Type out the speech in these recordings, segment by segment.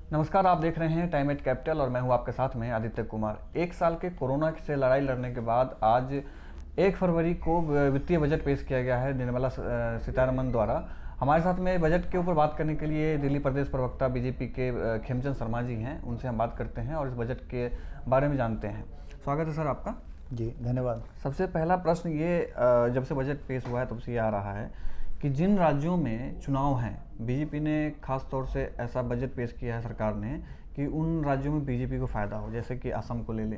नमस्कार, आप देख रहे हैं टाइम एट कैपिटल और मैं हूं आपके साथ में आदित्य कुमार। एक साल के कोरोना से लड़ाई लड़ने के बाद आज 1 फरवरी को वित्तीय बजट पेश किया गया है निर्मला सीतारमण द्वारा। हमारे साथ में बजट के ऊपर बात करने के लिए दिल्ली प्रदेश प्रवक्ता बीजेपी के खेमचंद शर्मा जी हैं। उनसे हम बात करते हैं और इस बजट के बारे में जानते हैं। स्वागत है सर आपका। जी धन्यवाद। सबसे पहला प्रश्न ये, जब से बजट पेश हुआ है तब से ये आ रहा है कि जिन राज्यों में चुनाव हैं, बीजेपी ने खास तौर से ऐसा बजट पेश किया है सरकार ने कि उन राज्यों में बीजेपी को फ़ायदा हो, जैसे कि असम को ले ले,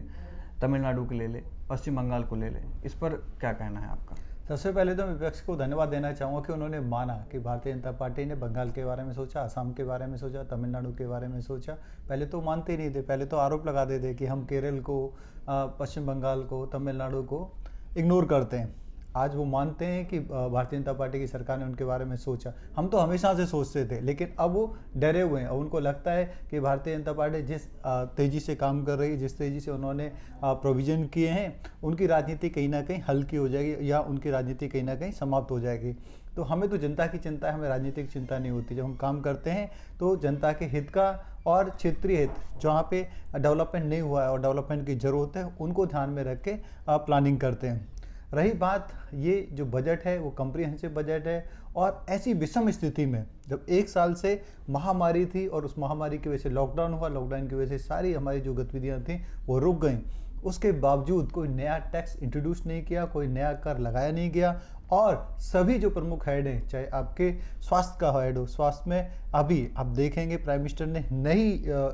तमिलनाडु को ले ले, पश्चिम बंगाल को ले ले। इस पर क्या कहना है आपका? सबसे पहले तो विपक्ष को धन्यवाद देना चाहूँगा कि उन्होंने माना कि भारतीय जनता पार्टी ने बंगाल के बारे में सोचा, असम के बारे में सोचा, तमिलनाडु के बारे में सोचा। पहले तो मानते ही नहीं थे, पहले तो आरोप लगाते थे कि हम केरल को, पश्चिम बंगाल को, तमिलनाडु को इग्नोर करते हैं। आज वो मानते हैं कि भारतीय जनता पार्टी की सरकार ने उनके बारे में सोचा। हम तो हमेशा से सोचते थे, लेकिन अब वो डरे हुए हैं और उनको लगता है कि भारतीय जनता पार्टी जिस तेज़ी से काम कर रही है, जिस तेज़ी से उन्होंने प्रोविज़न किए हैं, उनकी राजनीति कहीं ना कहीं हल्की हो जाएगी या उनकी राजनीति कहीं ना कहीं समाप्त हो जाएगी। तो हमें तो जनता की चिंता है, हमें राजनीतिक चिंता नहीं होती। जब हम काम करते हैं तो जनता के हित का और क्षेत्रीय हित, जहाँ पे डेवलपमेंट नहीं हुआ है और डेवलपमेंट की ज़रूरत है, उनको ध्यान में रख के प्लानिंग करते हैं। रही बात, ये जो बजट है वो कम्प्रिहेंसिव बजट है और ऐसी विषम स्थिति में जब एक साल से महामारी थी और उस महामारी की वजह से लॉकडाउन हुआ, लॉकडाउन की वजह से सारी हमारी जो गतिविधियां थी वो रुक गईं, उसके बावजूद कोई नया टैक्स इंट्रोड्यूस नहीं किया, कोई नया कर लगाया नहीं गया और सभी जो प्रमुख हेड हैं, चाहे आपके स्वास्थ्य का हेड हो, स्वास्थ्य में अभी आप देखेंगे प्राइम मिनिस्टर ने नई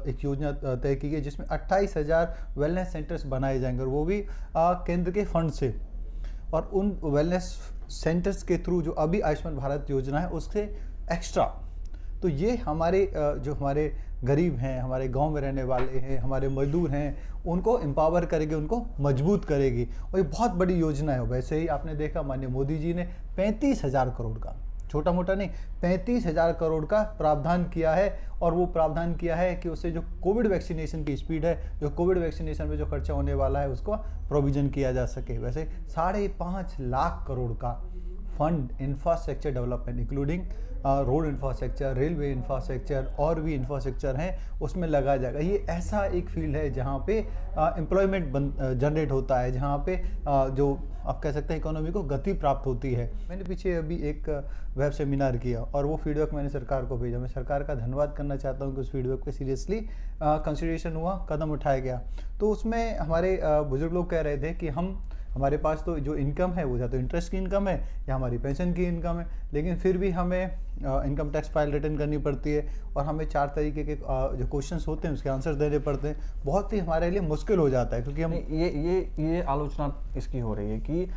एक योजना तय की है जिसमें 28,000 वेलनेस सेंटर्स बनाए जाएंगे और वो भी केंद्र के फंड से। और उन वेलनेस सेंटर्स के थ्रू जो अभी आयुष्मान भारत योजना है उससे एक्स्ट्रा, तो ये हमारे जो हमारे गरीब हैं, हमारे गांव में रहने वाले हैं, हमारे मजदूर हैं, उनको एम्पावर करेगी, उनको मजबूत करेगी और ये बहुत बड़ी योजना है। वैसे ही आपने देखा माननीय मोदी जी ने 35,000 करोड़ का, छोटा मोटा नहीं, 35,000 करोड़ का प्रावधान किया है और वो प्रावधान किया है कि उससे जो कोविड वैक्सीनेशन की स्पीड है, जो कोविड वैक्सीनेशन में जो खर्चा होने वाला है, उसको प्रोविजन किया जा सके। वैसे 5.5 लाख करोड़ का fund infrastructure development including road infrastructure, railway infrastructure और भी इंफ्रास्ट्रक्चर हैं, उसमें लगाया जाएगा। ये ऐसा एक फील्ड है जहाँ पे एम्प्लॉयमेंट जनरेट होता है, जहाँ पे जो आप कह सकते हैं इकोनॉमी को गति प्राप्त होती है। मैंने पीछे अभी एक वेब सेमिनार किया और वो फीडबैक मैंने सरकार को भेजा। मैं सरकार का धन्यवाद करना चाहता हूँ कि उस फीडबैक पे सीरियसली कंसिडरेशन हुआ, कदम उठाया गया। तो उसमें हमारे बुजुर्ग लोग कह रहे थे कि हमारे पास तो जो इनकम है वो या तो इंटरेस्ट की इनकम है या हमारी पेंशन की इनकम है, लेकिन फिर भी हमें इनकम टैक्स फाइल रिटर्न करनी पड़ती है और हमें 4 तरीके के जो क्वेश्चंस होते हैं उसके आंसर देने पड़ते हैं। बहुत ही हमारे लिए मुश्किल हो जाता है क्योंकि हम ये आलोचना इसकी हो रही है कि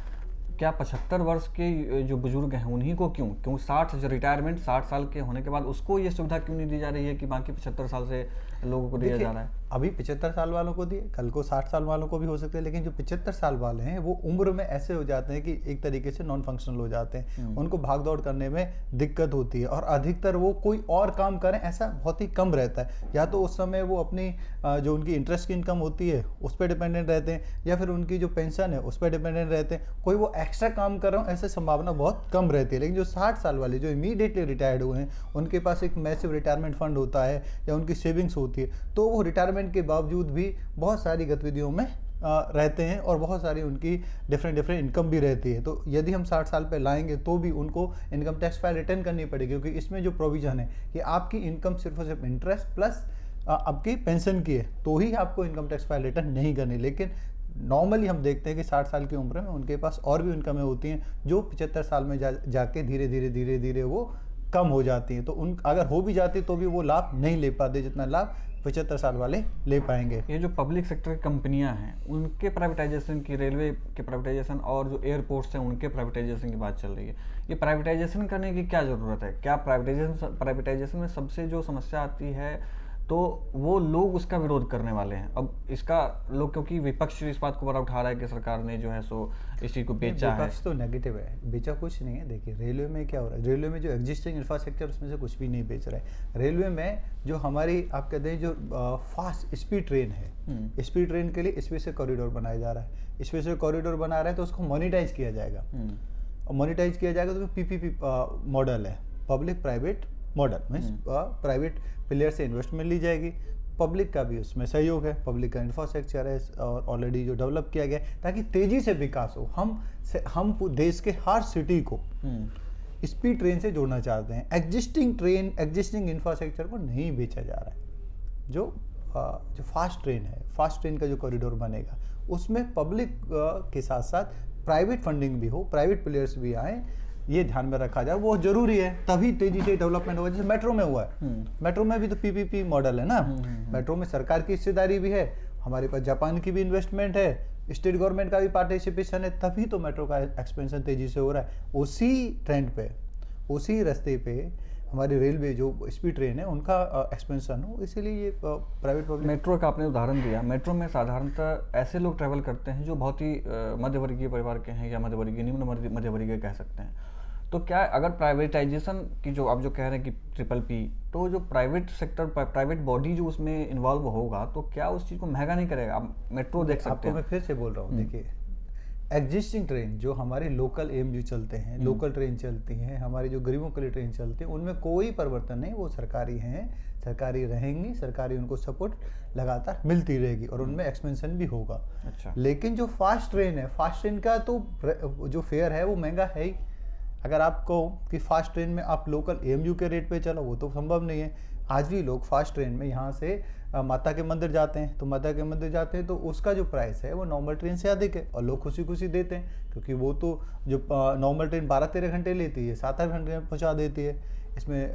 क्या 75 वर्ष के जो बुजुर्ग हैं उन्हीं को क्यों 60 जो रिटायरमेंट 60 साल के होने के बाद उसको ये सुविधा क्यों नहीं दी जा रही है कि बाकी 75 साल से लोगों को दिया जा रहा है? अभी 75 साल वालों को दिए, कल को 60 साल वालों को भी हो सकते हैं, लेकिन जो 75 साल वाले हैं वो उम्र में ऐसे हो जाते हैं कि एक तरीके से नॉन फंक्शनल हो जाते हैं, उनको भाग दौड़ करने में दिक्कत होती है और अधिकतर वो कोई और काम करें ऐसा बहुत ही कम रहता है। या तो उस समय वो अपनी जो उनकी इंटरेस्ट की इनकम होती है उस पर डिपेंडेंट रहते हैं या फिर उनकी जो पेंशन है उस पर डिपेंडेंट रहते हैं, कोई वो एक्स्ट्रा काम कर रहा हूँ ऐसे संभावना बहुत कम रहती है। लेकिन जो 60 साल वाले जो इमीडिएटली रिटायर्ड हुए हैं उनके पास एक मैसिव रिटायरमेंट फंड होता है या उनकी सेविंग्स होती है, तो वो रिटायरमेंट के बावजूद भी बहुत सारी गतिविधियों में रहते हैं और बहुत सारी उनकी डिफरेंट इनकम भी रहती है। तो यदि हम 60 साल पे लाएंगे तो भी उनको इनकम टैक्स फाइल रिटर्न करनी पड़ेगी, क्योंकि इसमें जो प्रोविजन है कि आपकी इनकम सिर्फ और सिर्फ इंटरेस्ट प्लस आपकी पेंशन की है तो ही आपको इनकम टैक्स फाइल रिटर्न नहीं करनी। लेकिन नॉर्मली हम देखते हैं कि 60 साल की उम्र में उनके पास और भी इनकमें होती हैं जो 75 साल में जाके धीरे धीरे वो कम हो जाती हैं। तो उन अगर हो भी जाती तो भी वो लाभ नहीं ले पाते जितना लाभ 75 साल वाले ले पाएंगे। ये जो पब्लिक सेक्टर की कंपनियां हैं उनके प्राइवेटाइजेशन की, रेलवे के प्राइवेटाइजेशन और जो एयरपोर्ट्स हैं उनके प्राइवेटाइजेशन की बात चल रही है, ये प्राइवेटाइजेशन करने की क्या ज़रूरत है? क्या प्राइवेटाइजेशन में सबसे जो समस्या आती है तो वो लोग उसका विरोध करने वाले हैं। अब इसका लोग, क्योंकि विपक्ष इस बात को बड़ा उठा रहा है कि सरकार ने जो है सो इस चीज़ को बेचा है। विपक्ष तो नेगेटिव है, बेचा कुछ नहीं है। देखिए रेलवे में क्या हो रहा है, रेलवे में जो एग्जिस्टिंग इंफ्रास्ट्रक्चर उसमें से कुछ भी नहीं बेच रहा है। रेलवे में जो हमारी आप कहते हैं जो फास्ट स्पीड ट्रेन है, स्पीड ट्रेन के लिए स्पेशल कॉरिडोर बनाया जा रहा है। स्पेशल कॉरिडोर बना रहा है तो उसको मोनिटाइज किया जाएगा और मोनिटाइज किया जाएगा तो PPP मॉडल है, public private model means private player से इन्वेस्टमेंट ली जाएगी, पब्लिक का भी उसमें सहयोग है, पब्लिक का इंफ्रास्ट्रक्चर है और ऑलरेडी जो डेवलप किया गया है ताकि तेजी से विकास हो। हम देश के हर सिटी को स्पीड ट्रेन से जोड़ना चाहते हैं। एग्जिस्टिंग इंफ्रास्ट्रक्चर को नहीं बेचा जा रहा है। जो फास्ट ट्रेन है, फास्ट ट्रेन का जो कॉरिडोर बनेगा उसमें पब्लिक के साथ साथ प्राइवेट फंडिंग भी हो, प्राइवेट प्लेयर्स भी आए, ये ध्यान में रखा जाए, वो जरूरी है, तभी तेजी से डेवलपमेंट होगा। जैसे मेट्रो में हुआ है, मेट्रो में भी तो पीपीपी मॉडल है ना। मेट्रो में सरकार की हिस्सेदारी भी है, हमारे पास जापान की भी इन्वेस्टमेंट है, स्टेट गवर्नमेंट का भी पार्टिसिपेशन है, तभी तो मेट्रो का एक्सपेंशन तेजी से हो रहा है। उसी ट्रेंड पे, उसी रास्ते पे हमारी रेलवे जो स्पीड ट्रेन है उनका एक्सपेंशन हो, इसीलिए ये प्राइवेट पब्लिक। मेट्रो का आपने उदाहरण दिया, मेट्रो में साधारणतः ऐसे लोग ट्रैवल करते हैं जो बहुत ही मध्यवर्गीय परिवार के हैं या मध्यवर्गीय निम्न मध्यवर्गीय कह सकते हैं। तो क्या अगर प्राइवेटाइजेशन की जो आप जो कह रहे हैं कि ट्रिपल पी, तो जो प्राइवेट सेक्टर, प्राइवेट बॉडी जो उसमें इन्वॉल्व होगा तो क्या उस चीज़ को महंगा नहीं करेगा? आप मेट्रो देख सकते आपको हैं। मैं फिर से बोल रहा हूँ, देखिए एग्जिस्टिंग ट्रेन जो हमारे लोकल एएमयू चलते हैं, लोकल ट्रेन चलती हैं, हमारी जो गरीबों के लिए ट्रेन चलती है, उनमें कोई परिवर्तन नहीं, वो सरकारी हैं, सरकारी रहेंगी, सरकारी उनको सपोर्ट लगातार मिलती रहेगी और उनमें एक्सपेंशन भी होगा। अच्छा। लेकिन जो फास्ट ट्रेन है, फास्ट ट्रेन का तो जो फेयर है वो महंगा है ही। अगर आप कहो कि फास्ट ट्रेन में आप लोकल एएमयू के रेट पे चलो, वो तो संभव नहीं है। आज भी लोग फास्ट ट्रेन में यहाँ से माता के मंदिर जाते हैं, तो माता के मंदिर जाते हैं तो उसका जो प्राइस है वो नॉर्मल ट्रेन से अधिक है और लोग खुशी खुशी देते हैं, क्योंकि वो तो जो नॉर्मल ट्रेन 12-13 घंटे लेती है 7-8 घंटे में पहुँचा देती है। इसमें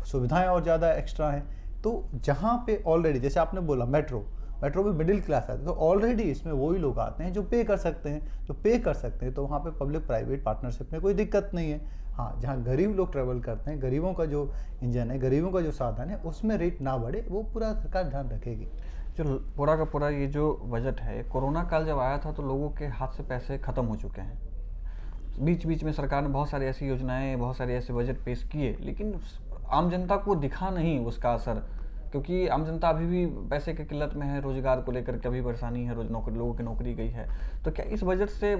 सुविधाएं और ज़्यादा एक्स्ट्रा हैं। तो जहाँ पे ऑलरेडी, जैसे आपने बोला मेट्रो में मिडिल क्लास आते हैं, तो ऑलरेडी इसमें वही लोग आते हैं जो पे कर सकते हैं, तो वहाँ पे पब्लिक प्राइवेट पार्टनरशिप में कोई दिक्कत नहीं है। हाँ, जहाँ गरीब लोग ट्रेवल करते हैं, गरीबों का जो इंजन है, गरीबों का जो साधन है, उसमें रेट ना बढ़े, वो पूरा सरकार ध्यान रखेगी। जो पूरा का पूरा ये जो बजट है, कोरोना काल जब आया था तो लोगों के हाथ से पैसे खत्म हो चुके हैं। बीच बीच में सरकार ने बहुत सारी ऐसी योजनाएं, बहुत सारे ऐसे बजट पेश किए, लेकिन आम जनता को दिखा नहीं उसका असर, क्योंकि आम जनता अभी भी पैसे की किल्लत में है, रोजगार को लेकर के अभी परेशानी है, लोगों की नौकरी गई है। तो क्या इस बजट से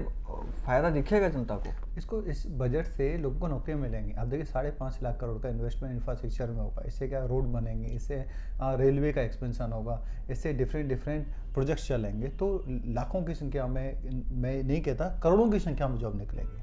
फायदा दिखेगा जनता को? इस बजट से लोगों को नौकरियां मिलेंगी। आप देखिए 5.5 लाख करोड़ का इन्वेस्टमेंट इंफ्रास्ट्रक्चर में होगा, इससे क्या रोड बनेंगे, इससे रेलवे का एक्सपेंशन होगा, इससे डिफरेंट प्रोजेक्ट्स चलेंगे, तो लाखों की संख्या में, मैं नहीं कहता करोड़ों की संख्या में जॉब निकलेगी।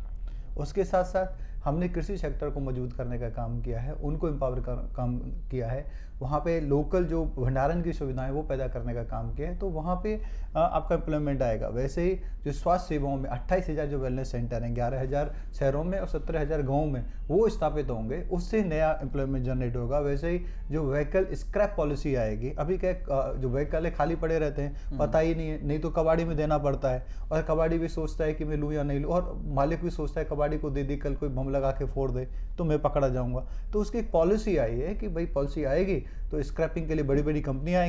उसके साथ साथ हमने कृषि सेक्टर को मजबूत करने का काम किया है, उनको एम्पावर काम किया है, वहाँ पे लोकल जो भंडारण की सुविधाएं वो पैदा करने का काम किया है, तो वहाँ पे आपका एम्प्लॉयमेंट आएगा। वैसे ही जो स्वास्थ्य सेवाओं में 28,000 जो वेलनेस सेंटर हैं, 11,000 शहरों में और 17,000 गाँव में, वो स्थापित होंगे, उससे नया एम्प्लॉयमेंट जनरेट होगा। वैसे ही जो व्हीकल स्क्रैप पॉलिसी आएगी, अभी क्या जो व्हीकल है खाली पड़े रहते हैं, पता ही नहीं है, नहीं तो कबाड़ी में देना पड़ता है, और कबाड़ी भी सोचता है कि मैं लूँ या नहीं लूँ, और मालिक भी सोचता है कबाड़ी को दे दी, कल कोई बम लगा के फोड़ दे तो मैं पकड़ा जाऊंगा। तो उसकी एक पॉलिसी आई है कि भाई पॉलिसी आएगी तो स्क्रैपिंग के लिए बड़ी बड़ी कंपनियां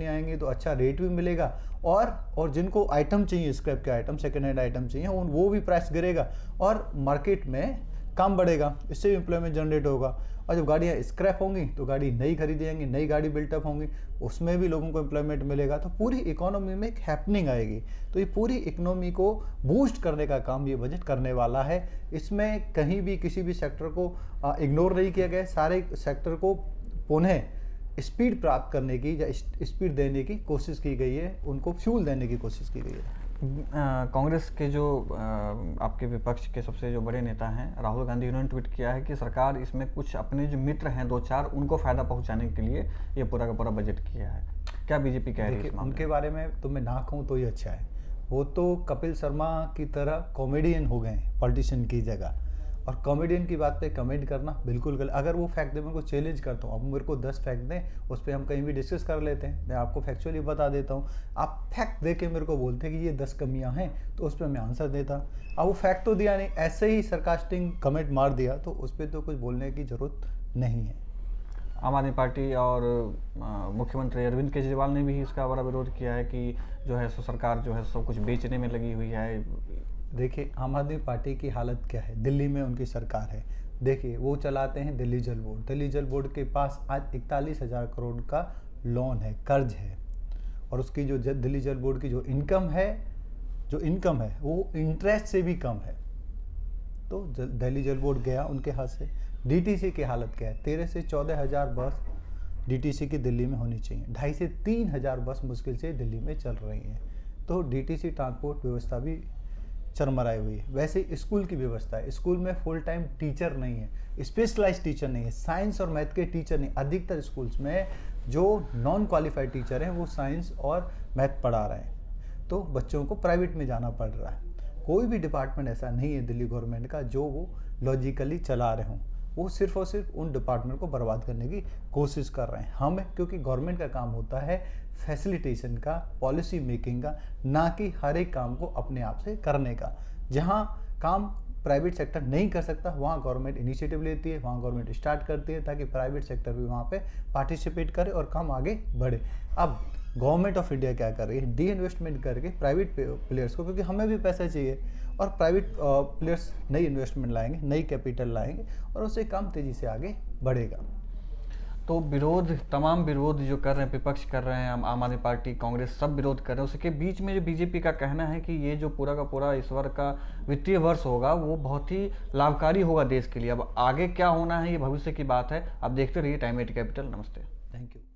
आएंगी, तो अच्छा रेट भी मिलेगा, और जिनको आइटम चाहिए, स्क्रैप के आइटम, सेकेंड हैंड आइटम चाहिए, वो भी प्राइस गिरेगा और मार्केट में काम बढ़ेगा, इससे भी एम्प्लॉयमेंट जनरेट होगा। और जब गाड़ियाँ स्क्रैप होंगी तो गाड़ी नई खरीदी जाएंगी, नई गाड़ी बिल्टअप होंगी, उसमें भी लोगों को एम्प्लॉयमेंट मिलेगा, तो पूरी इकोनॉमी में एक हैपनिंग आएगी। तो ये पूरी इकोनॉमी को बूस्ट करने का काम ये बजट करने वाला है। इसमें कहीं भी किसी भी सेक्टर को इग्नोर नहीं किया गया, सारे सेक्टर को पुनः स्पीड प्राप्त करने की या स्पीड देने की कोशिश की गई है, उनको फ्यूल देने की कोशिश की गई है। कांग्रेस के जो आपके विपक्ष के सबसे जो बड़े नेता हैं राहुल गांधी, उन्होंने ट्वीट किया है कि सरकार इसमें कुछ अपने जो मित्र हैं 2-4 उनको फायदा पहुंचाने के लिए ये पूरा का पूरा बजट किया है। क्या बीजेपी कह रही है इस मामले में? उनके बारे में तो मैं ना कहूँ तो ही अच्छा है। वो तो कपिल शर्मा की तरह कॉमेडियन हो गए पॉलिटिशियन की जगह, और कॉमेडियन की बात पे कमेंट करना बिल्कुल गलत। अगर वो फैक्ट दे, मैं उनको चैलेंज करता हूँ, अब मेरे को 10 फैक्ट दें, उस पर हम कहीं भी डिस्कस कर लेते हैं, मैं आपको फैक्चुअली बता देता हूँ, आप फैक्ट दे के मेरे को बोलते हैं कि ये 10 कमियां हैं, तो उस पर मैं आंसर देता। अब वो फैक्ट तो दिया नहीं, ऐसे ही सरकास्टिंग कमेंट मार दिया, तो उस पर तो कुछ बोलने की जरूरत नहीं है। आम आदमी पार्टी और मुख्यमंत्री अरविंद केजरीवाल ने भी इसका बड़ा विरोध किया है कि जो है सो सरकार जो है सब कुछ बेचने में लगी हुई है। देखिए आम आदमी पार्टी की हालत क्या है, दिल्ली में उनकी सरकार है, देखिए वो चलाते हैं दिल्ली जल बोर्ड। दिल्ली जल बोर्ड के पास आज 41,000 करोड़ का लोन है, कर्ज है, और उसकी जो दिल्ली जल बोर्ड की जो इनकम है वो इंटरेस्ट से भी कम है। तो दिल्ली जल बोर्ड गया उनके हाथ से। डीटीसी की हालत क्या है, 13 से 14,000 बस डीटीसी की दिल्ली में होनी चाहिए। 2,500 से 3,000 बस मुश्किल से दिल्ली में चल रही हैं। तो डीटीसी ट्रांसपोर्ट व्यवस्था भी चरमराई हुई है। वैसे स्कूल की व्यवस्था है, स्कूल में फुल टाइम टीचर नहीं है, स्पेशलाइज टीचर नहीं है, साइंस और मैथ के टीचर नहीं। अधिकतर स्कूल्स में जो नॉन क्वालिफाइड टीचर हैं वो साइंस और मैथ पढ़ा रहे हैं, तो बच्चों को प्राइवेट में जाना पड़ रहा है। कोई भी डिपार्टमेंट ऐसा नहीं है दिल्ली गवर्नमेंट का जो वो लॉजिकली चला रहे हों। वो सिर्फ और सिर्फ उन डिपार्टमेंट को बर्बाद करने की कोशिश कर रहे हैं। हम क्योंकि गवर्नमेंट का काम होता है फैसिलिटेशन का, पॉलिसी मेकिंग का, ना कि हर एक काम को अपने आप से करने का। जहाँ काम प्राइवेट सेक्टर नहीं कर सकता वहाँ गवर्नमेंट इनिशिएटिव लेती है, वहाँ गवर्नमेंट स्टार्ट करती है, ताकि प्राइवेट सेक्टर भी वहाँ पे पार्टिसिपेट करे और काम आगे बढ़े। अब गवर्नमेंट ऑफ इंडिया क्या कर रही है, डी इन्वेस्टमेंट करके प्राइवेट प्लेयर्स को, क्योंकि हमें भी पैसा चाहिए, और प्राइवेट प्लेयर्स नई इन्वेस्टमेंट लाएंगे, नई कैपिटल लाएंगे, और उससे काम तेजी से आगे बढ़ेगा। तो विरोध, तमाम विरोध जो कर रहे हैं, विपक्ष कर रहे हैं, आम आदमी पार्टी, कांग्रेस, सब विरोध कर रहे हैं, उसके बीच में जो बीजेपी का कहना है कि ये जो पूरा का पूरा इस वर्ष का वित्तीय वर्ष होगा वो बहुत ही लाभकारी होगा देश के लिए। अब आगे क्या होना है ये भविष्य की बात है। आप देखते रहिए टाइम 8 कैपिटल। नमस्ते। Thank you.